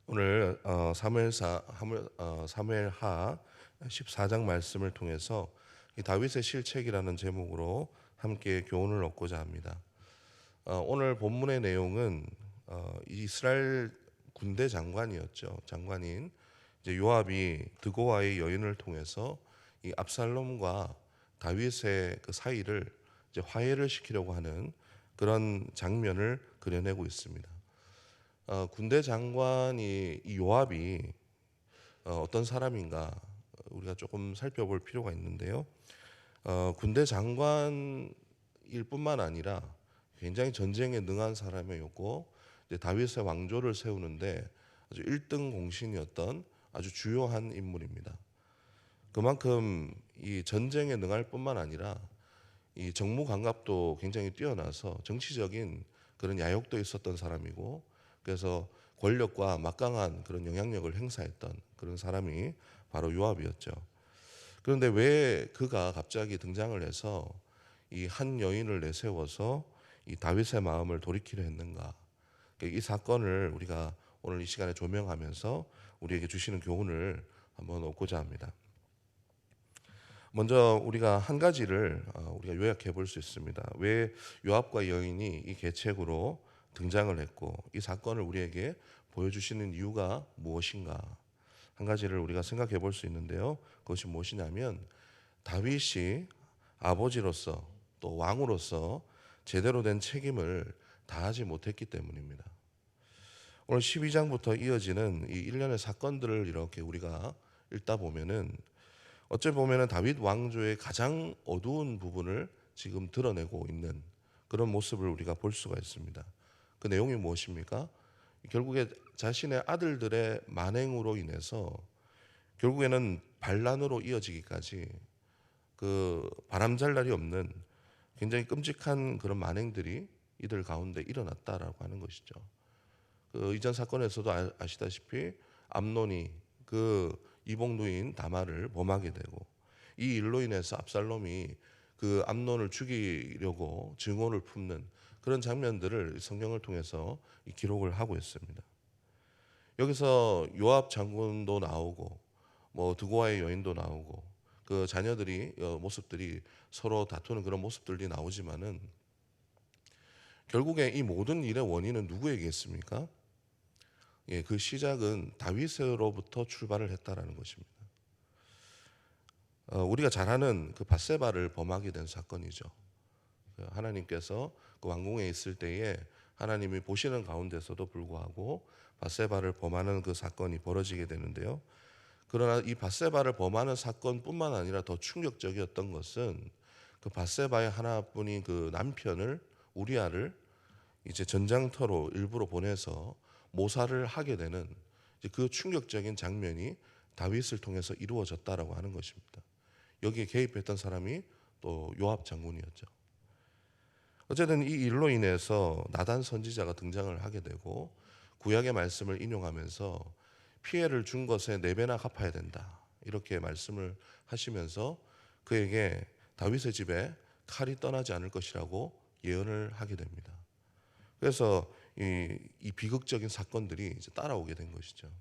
오늘 사무엘하 14장 말씀을 통해서 이 다윗의 실책이라는 제목으로 함께 교훈을 얻고자 합니다. 오늘 본문의 내용은 이스라엘 군대 장관이었죠. 장관인 이제 요압이 드고와의 여인을 통해서 이 압살롬과 다윗의 그 사이를 이제 화해를 시키려고 하는 그런 장면을 그려내고 있습니다. 군대 장관이 이 요압이 어떤 사람인가 우리가 조금 살펴볼 필요가 있는데요. 군대 장관일 뿐만 아니라 굉장히 전쟁에 능한 사람이었고 다윗의 왕조를 세우는데 아주 1등 공신이었던 아주 주요한 인물입니다. 그만큼 이 전쟁에 능할 뿐만 아니라 이 정무 감각도 굉장히 뛰어나서 정치적인 그런 야욕도 있었던 사람이고, 그래서 권력과 막강한 그런 영향력을 행사했던 그런 사람이 바로 요압이었죠. 그런데 왜 그가 갑자기 등장을 해서 이 한 여인을 내세워서 이 다윗의 마음을 돌이키려 했는가? 이 사건을 우리가 오늘 이 시간에 조명하면서 우리에게 주시는 교훈을 한번 얻고자 합니다. 먼저 우리가 한 가지를 우리가 요약해 볼 수 있습니다. 왜 요압과 여인이 이 계책으로 등장을 했고 이 사건을 우리에게 보여주시는 이유가 무엇인가? 한 가지를 우리가 생각해 볼 수 있는데요. 그것이 무엇이냐면 다윗이 아버지로서 또 왕으로서 제대로 된 책임을 다하지 못했기 때문입니다. 오늘 12장부터 이어지는 이 일련의 사건들을 이렇게 우리가 읽다 보면은 어찌 보면은 다윗 왕조의 가장 어두운 부분을 지금 드러내고 있는 그런 모습을 우리가 볼 수가 있습니다. 그 내용이 무엇입니까? 결국에 자신의 아들들의 만행으로 인해서 결국에는 반란으로 이어지기까지 그 바람잘 날이 없는 굉장히 끔찍한 그런 만행들이 이들 가운데 일어났다라고 하는 것이죠. 그 이전 사건에서도 아시다시피 암논이 그 이복누인 다말을 범하게 되고 이 일로 인해서 압살롬이 그 암논을 죽이려고 증오를 품는 그런 장면들을 성경을 통해서 기록을 하고 있습니다. 여기서 요압 장군도 나오고 뭐 드고아의 여인도 나오고 그 자녀들이 모습들이 서로 다투는 그런 모습들이 나오지만은 결국에 이 모든 일의 원인은 누구에게 있습니까? 예, 그 시작은 다윗으로부터 출발을 했다라는 것입니다. 우리가 잘 아는 그 밧세바를 범하게 된 사건이죠. 하나님께서 그 왕궁에 있을 때에 하나님이 보시는 가운데서도 불구하고 밧세바를 범하는 그 사건이 벌어지게 되는데요. 그러나 이 밧세바를 범하는 사건뿐만 아니라 더 충격적이었던 것은 그 밧세바의 하나뿐인 그 남편을 우리아를 이제 전장터로 일부러 보내서 모살을 하게 되는 그 충격적인 장면이 다윗을 통해서 이루어졌다라고 하는 것입니다. 여기에 개입했던 사람이 또 요압 장군이었죠. 어쨌든 이 일로 인해서 나단 선지자가 등장을 하게 되고 구약의 말씀을 인용하면서 피해를 준 것에 4배나 갚아야 된다 이렇게 말씀을 하시면서 그에게 다윗의 집에 칼이 떠나지 않을 것이라고 예언을 하게 됩니다. 그래서 이 비극적인 사건들이 이제 따라오게 된 것이죠.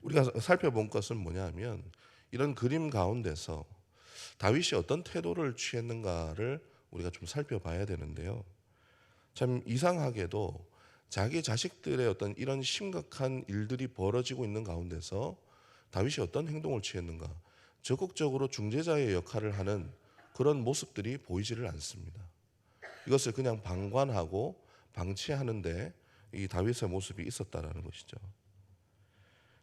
우리가 살펴본 것은 뭐냐면 이런 그림 가운데서 다윗이 어떤 태도를 취했는가를 우리가 좀 살펴봐야 되는데요. 참 이상하게도 자기 자식들의 어떤 이런 심각한 일들이 벌어지고 있는 가운데서 다윗이 어떤 행동을 취했는가, 적극적으로 중재자의 역할을 하는 그런 모습들이 보이지를 않습니다. 이것을 그냥 방관하고 방치하는데 이 다윗의 모습이 있었다라는 것이죠.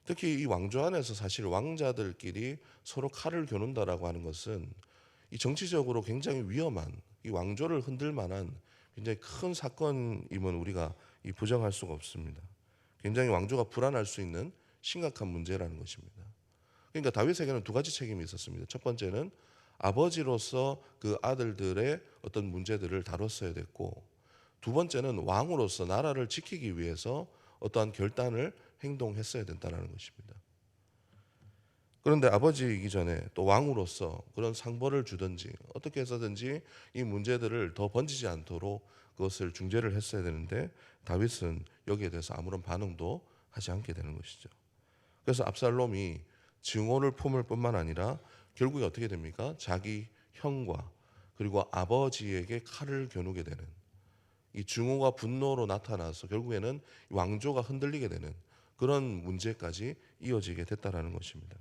특히 이 왕조 안에서 사실 왕자들끼리 서로 칼을 겨눈다라고 하는 것은 이 정치적으로 굉장히 위험한 이 왕조를 흔들 만한 굉장히 큰 사건임은 우리가 이 부정할 수가 없습니다. 굉장히 왕조가 불안할 수 있는 심각한 문제라는 것입니다. 그러니까 다윗에게는 두 가지 책임이 있었습니다. 첫 번째는 아버지로서 그 아들들의 어떤 문제들을 다뤘어야 됐고, 두 번째는 왕으로서 나라를 지키기 위해서 어떠한 결단을 행동했어야 된다는 것입니다. 그런데 아버지이기 전에 또 왕으로서 그런 상벌을 주든지 어떻게 해서든지 이 문제들을 더 번지지 않도록 그것을 중재를 했어야 되는데 다윗은 여기에 대해서 아무런 반응도 하지 않게 되는 것이죠. 그래서 압살롬이 증오를 품을 뿐만 아니라 결국에 어떻게 됩니까? 자기 형과 그리고 아버지에게 칼을 겨누게 되는, 이 증오가 분노로 나타나서 결국에는 왕조가 흔들리게 되는 그런 문제까지 이어지게 됐다라는 것입니다.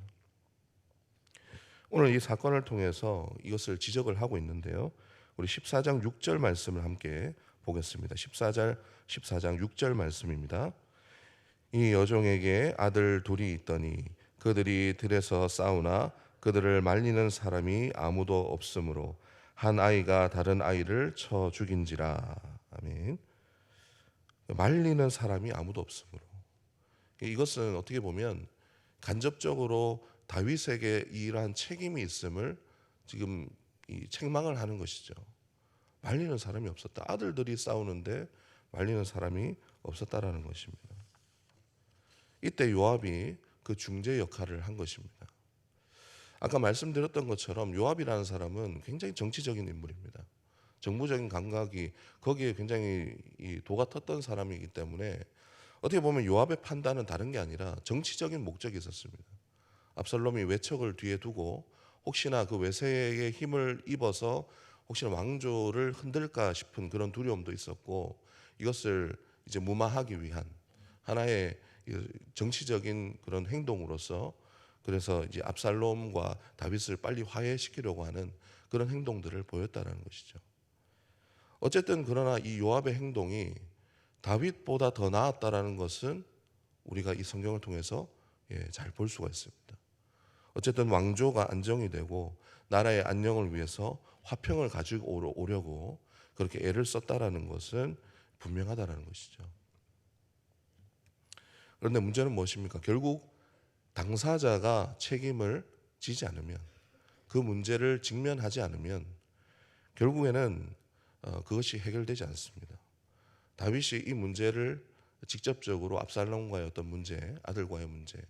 오늘 이 사건을 통해서 이것을 지적을 하고 있는데요. 우리 14장 6절 말씀을 함께 보겠습니다. 14장 6절 말씀입니다. 이 여종에게 아들 둘이 있더니 그들이 들에서 싸우나 그들을 말리는 사람이 아무도 없으므로 한 아이가 다른 아이를 쳐 죽인지라. 아멘. 말리는 사람이 아무도 없으므로. 이것은 어떻게 보면 간접적으로 다윗에게 이러한 책임이 있음을 지금 책망을 하는 것이죠. 말리는 사람이 없었다. 아들들이 싸우는데 말리는 사람이 없었다라는 것입니다. 이때 요압이 그 중재 역할을 한 것입니다. 아까 말씀드렸던 것처럼 요압이라는 사람은 굉장히 정치적인 인물입니다. 정부적인 감각이 거기에 굉장히 도가 텄던 사람이기 때문에 어떻게 보면 요압의 판단은 다른 게 아니라 정치적인 목적이 있었습니다. 압살롬이 외척을 뒤에 두고 혹시나 그 외세의 힘을 입어서 혹시나 왕조를 흔들까 싶은 그런 두려움도 있었고, 이것을 이제 무마하기 위한 하나의 정치적인 그런 행동으로서, 그래서 이제 압살롬과 다윗을 빨리 화해시키려고 하는 그런 행동들을 보였다라는 것이죠. 어쨌든 그러나 이 요압의 행동이 다윗보다 더 나았다라는 것은 우리가 이 성경을 통해서 잘 볼 수가 있습니다. 어쨌든 왕조가 안정이 되고 나라의 안녕을 위해서 화평을 가지고 오려고 그렇게 애를 썼다라는 것은 분명하다라는 것이죠. 그런데 문제는 무엇입니까? 결국 당사자가 책임을 지지 않으면, 그 문제를 직면하지 않으면 결국에는 그것이 해결되지 않습니다. 다윗이 이 문제를 직접적으로 압살롬과의 어떤 문제, 아들과의 문제,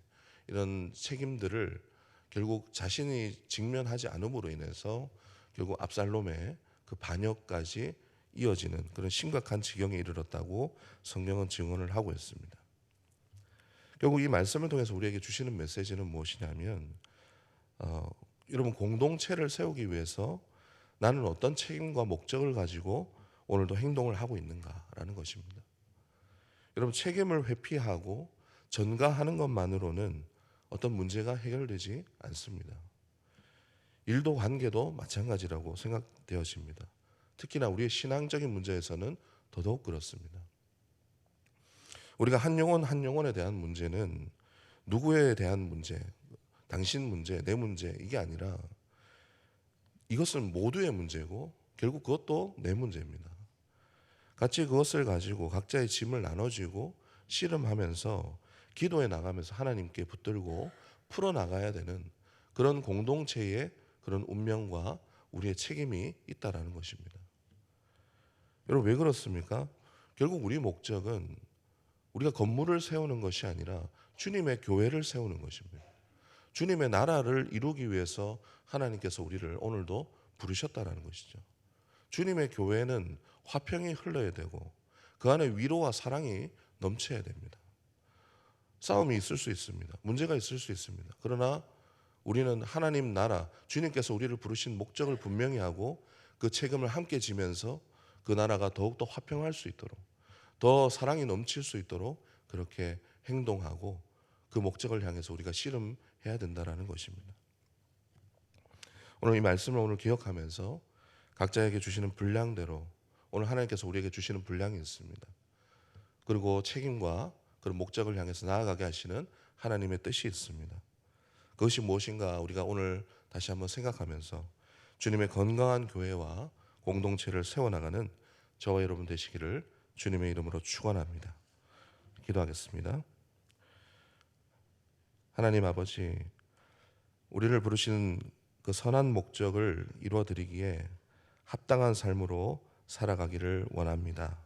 이런 책임들을 결국 자신이 직면하지 않음으로 인해서 결국 압살롬의 그 반역까지 이어지는 그런 심각한 지경에 이르렀다고 성경은 증언을 하고 있습니다. 결국 이 말씀을 통해서 우리에게 주시는 메시지는 무엇이냐면, 여러분, 공동체를 세우기 위해서 나는 어떤 책임과 목적을 가지고 오늘도 행동을 하고 있는가라는 것입니다. 여러분, 책임을 회피하고 전가하는 것만으로는 어떤 문제가 해결되지 않습니다. 일도 관계도 마찬가지라고 생각되어집니다. 특히나 우리의 신앙적인 문제에서는 더더욱 그렇습니다. 우리가 한 영혼에 대한 문제는 누구에 대한 문제, 당신 문제, 내 문제, 이게 아니라 이것은 모두의 문제고 결국 그것도 내 문제입니다. 같이 그것을 가지고 각자의 짐을 나눠주고 씨름하면서 기도해 나가면서 하나님께 붙들고 풀어나가야 되는 그런 공동체의 그런 운명과 우리의 책임이 있다라는 것입니다. 여러분, 왜 그렇습니까? 결국 우리 목적은 우리가 건물을 세우는 것이 아니라 주님의 교회를 세우는 것입니다. 주님의 나라를 이루기 위해서 하나님께서 우리를 오늘도 부르셨다라는 것이죠. 주님의 교회는 화평이 흘러야 되고 그 안에 위로와 사랑이 넘쳐야 됩니다. 싸움이 있을 수 있습니다. 문제가 있을 수 있습니다. 그러나 우리는 하나님 나라, 주님께서 우리를 부르신 목적을 분명히 하고 그 책임을 함께 지면서 그 나라가 더욱더 화평할 수 있도록, 더 사랑이 넘칠 수 있도록 그렇게 행동하고 그 목적을 향해서 우리가 씨름해야 된다라는 것입니다. 오늘 이 말씀을 오늘 기억하면서 각자에게 주시는 분량대로, 오늘 하나님께서 우리에게 주시는 분량이 있습니다. 그리고 책임과 그런 목적을 향해서 나아가게 하시는 하나님의 뜻이 있습니다. 그것이 무엇인가 우리가 오늘 다시 한번 생각하면서 주님의 건강한 교회와 공동체를 세워나가는 저와 여러분 되시기를 주님의 이름으로 축원합니다. 기도하겠습니다. 하나님 아버지, 우리를 부르시는 그 선한 목적을 이루어드리기에 합당한 삶으로 살아가기를 원합니다.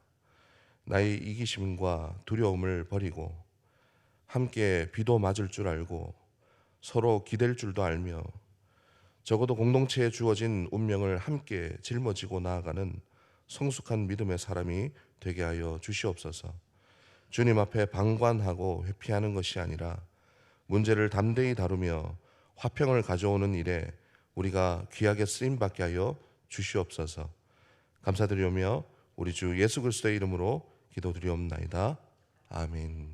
나의 이기심과 두려움을 버리고 함께 비도 맞을 줄 알고 서로 기댈 줄도 알며 적어도 공동체에 주어진 운명을 함께 짊어지고 나아가는 성숙한 믿음의 사람이 되게 하여 주시옵소서. 주님 앞에 방관하고 회피하는 것이 아니라 문제를 담대히 다루며 화평을 가져오는 일에 우리가 귀하게 쓰임 받게 하여 주시옵소서. 감사드리오며 우리 주 예수 그리스도의 이름으로 기도드리옵나이다. 아멘.